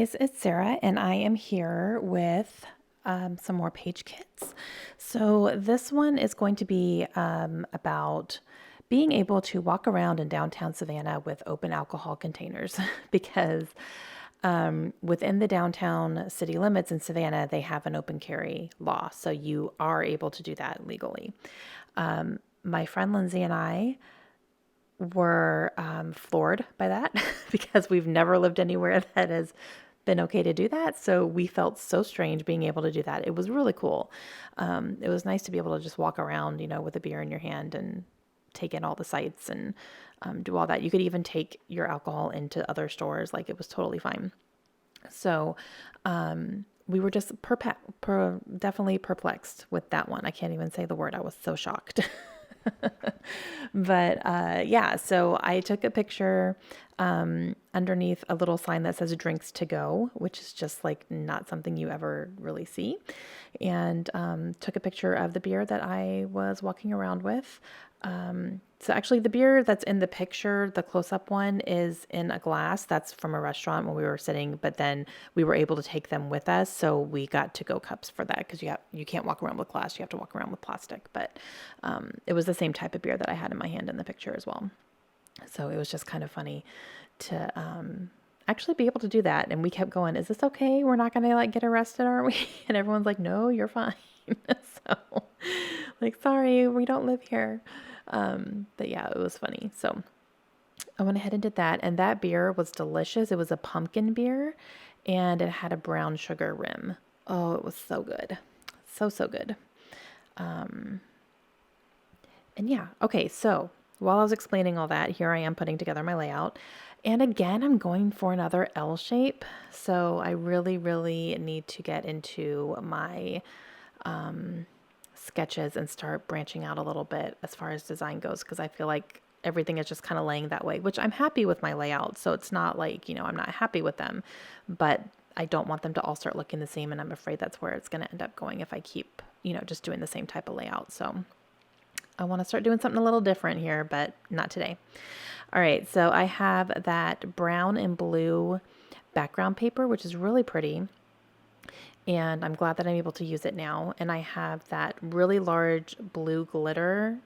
guys, it's Sarah, and I am here with some more page kits. So, this one is going to be about being able to walk around in downtown Savannah with open alcohol containers because within the downtown city limits in Savannah, they have an open carry law. So, you are able to do that legally. My friend Lindsay and I were floored by that because we've never lived anywhere that has been okay to do that. So we felt so strange being able to do that. It was really cool. It was nice to be able to just walk around, with a beer in your hand and take in all the sights and do all that. You could even take your alcohol into other stores. Like it was totally fine. So we were just definitely perplexed with that one. I can't even say the word. I was so shocked. But yeah, so I took a picture underneath a little sign that says drinks to go, which is just like not something you ever really see. And took a picture of the beer that I was walking around with. So actually the beer that's in the picture, the close-up one, is in a glass. That's from a restaurant when we were sitting, but then we were able to take them with us. So we got to-go cups for that because you can't walk around with glass. You have to walk around with plastic. But it was the same type of beer that I had in my hand in the picture as well. So it was just kind of funny to actually be able to do that. And we kept going, is this okay? We're not going to get arrested, are we? And everyone's like, no, you're fine. So sorry, we don't live here. But yeah, it was funny. So I went ahead and did that. And that beer was delicious. It was a pumpkin beer and it had a brown sugar rim. Oh, it was so good. So, so good. And yeah, okay, so while I was explaining all that, here I am putting together my layout. And again, I'm going for another L shape. So I really, really need to get into my sketches and start branching out a little bit as far as design goes, because I feel like everything is just kind of laying that way, which I'm happy with my layout. So it's not like, I'm not happy with them, but I don't want them to all start looking the same. And I'm afraid that's where it's going to end up going if I keep, just doing the same type of layout. So I want to start doing something a little different here, but not today. All right, so I have that brown and blue background paper, which is really pretty. And I'm glad that I'm able to use it now. And I have that really large blue glitter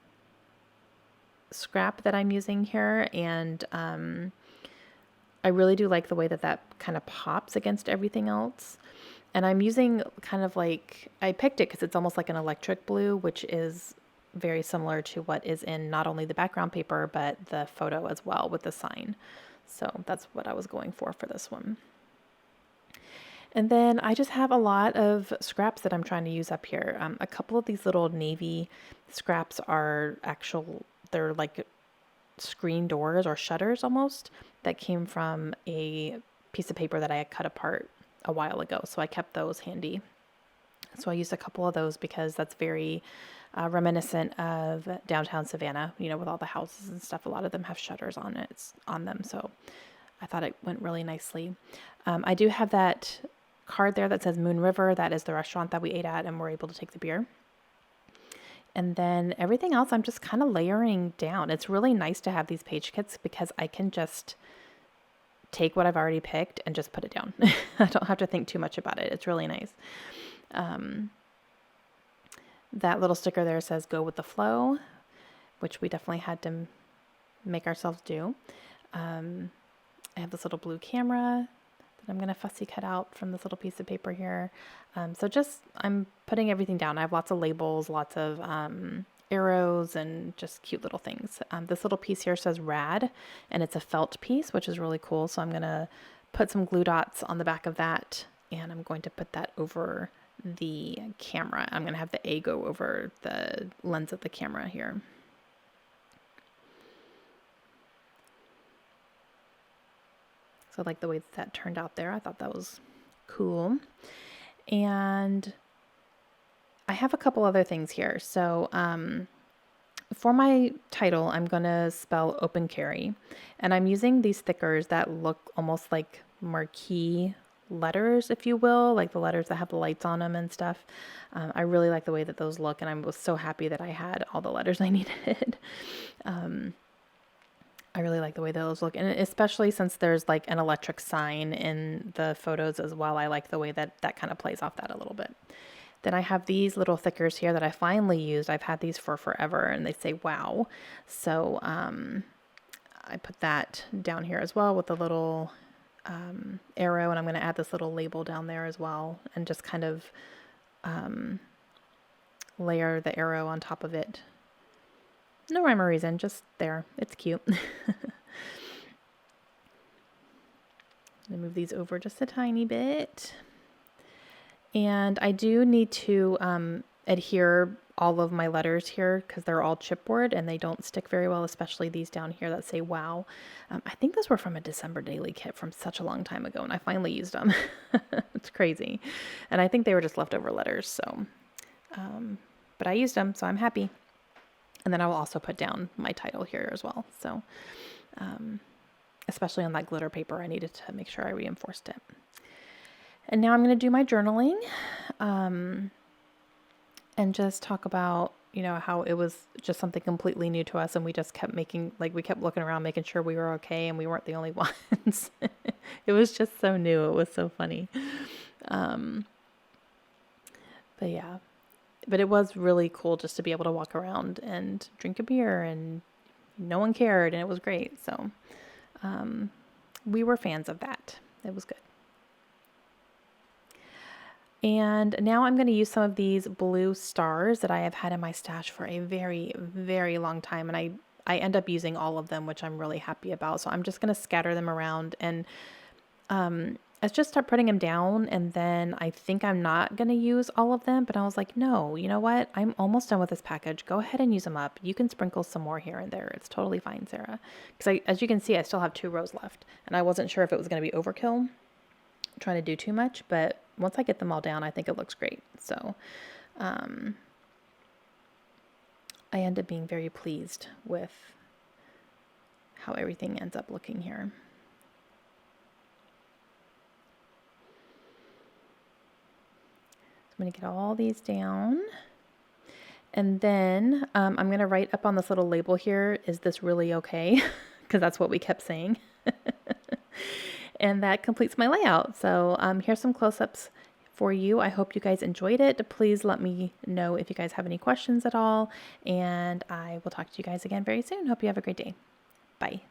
scrap that I'm using here. And I really do like the way that kind of pops against everything else. And I'm using kind of like, I picked it because it's almost like an electric blue, which is very similar to what is in not only the background paper, but the photo as well with the sign. So that's what I was going for this one. And then I just have a lot of scraps that I'm trying to use up here. A couple of these little navy scraps are they're like screen doors or shutters almost that came from a piece of paper that I had cut apart a while ago. So I kept those handy. So I used a couple of those because that's very reminiscent of downtown Savannah, with all the houses and stuff. A lot of them have shutters on them. So I thought it went really nicely. I do have that card there that says Moon River. That is the restaurant that we ate at and were able to take the beer. And then everything else I'm just kind of layering down. It's really nice to have these page kits because I can just take what I've already picked and just put it down. I don't have to think too much about it. It's really nice. That little sticker there says go with the flow, which we definitely had to make ourselves do. I have this little blue camera that I'm going to fussy cut out from this little piece of paper here. So I'm putting everything down. I have lots of labels, lots of arrows, and just cute little things. This little piece here says rad, and it's a felt piece, which is really cool. So I'm going to put some glue dots on the back of that, and I'm going to put that over the camera. I'm going to have the A go over the lens of the camera here. So I like the way that turned out there. I thought that was cool. And I have a couple other things here. So for my title, I'm going to spell open carry. And I'm using these stickers that look almost like marquee letters, if you will, like the letters that have the lights on them and stuff. I really like the way that those look, and I was so happy that I had all the letters I needed. I really like the way those look. And especially since there's like an electric sign in the photos as well, I like the way that that kind of plays off that a little bit. Then I have these little thickers here that I finally used. I've had these for forever and they say wow. So I put that down here as well with a little arrow, and I'm going to add this little label down there as well and just kind of layer the arrow on top of it. No rhyme or reason, just there. It's cute. Move these over just a tiny bit. And I do need to adhere all of my letters here because they're all chipboard and they don't stick very well, especially these down here that say wow. I think those were from a December daily kit from such a long time ago, and I finally used them. It's crazy. And I think they were just leftover letters, so but I used them, so I'm happy. And then I will also put down my title here as well. So especially on that glitter paper, I needed to make sure I reinforced it. And now I'm going to do my journaling and just talk about, you know, how it was just something completely new to us. And we just kept making, like, we kept looking around, making sure we were okay. And we weren't the only ones. It was just so new. It was so funny. But yeah, but it was really cool just to be able to walk around and drink a beer and no one cared. And it was great. So we were fans of that. It was good. And now I'm going to use some of these blue stars that I have had in my stash for a very, very long time. And I end up using all of them, which I'm really happy about. So I'm just going to scatter them around and let's just start putting them down. And then I think I'm not going to use all of them. But I was like, no, you know what? I'm almost done with this package. Go ahead and use them up. You can sprinkle some more here and there. It's totally fine, Sarah. Because as you can see, I still have 2 rows left. And I wasn't sure if it was going to be overkill, trying to do too much, but once I get them all down, I think it looks great. So I end up being very pleased with how everything ends up looking here. So I'm going to get all these down. And then I'm going to write up on this little label here, is this really okay? Because that's what we kept saying. And that completes my layout. So here's some close-ups for you. I hope you guys enjoyed it. Please let me know if you guys have any questions at all. And I will talk to you guys again very soon. Hope you have a great day. Bye.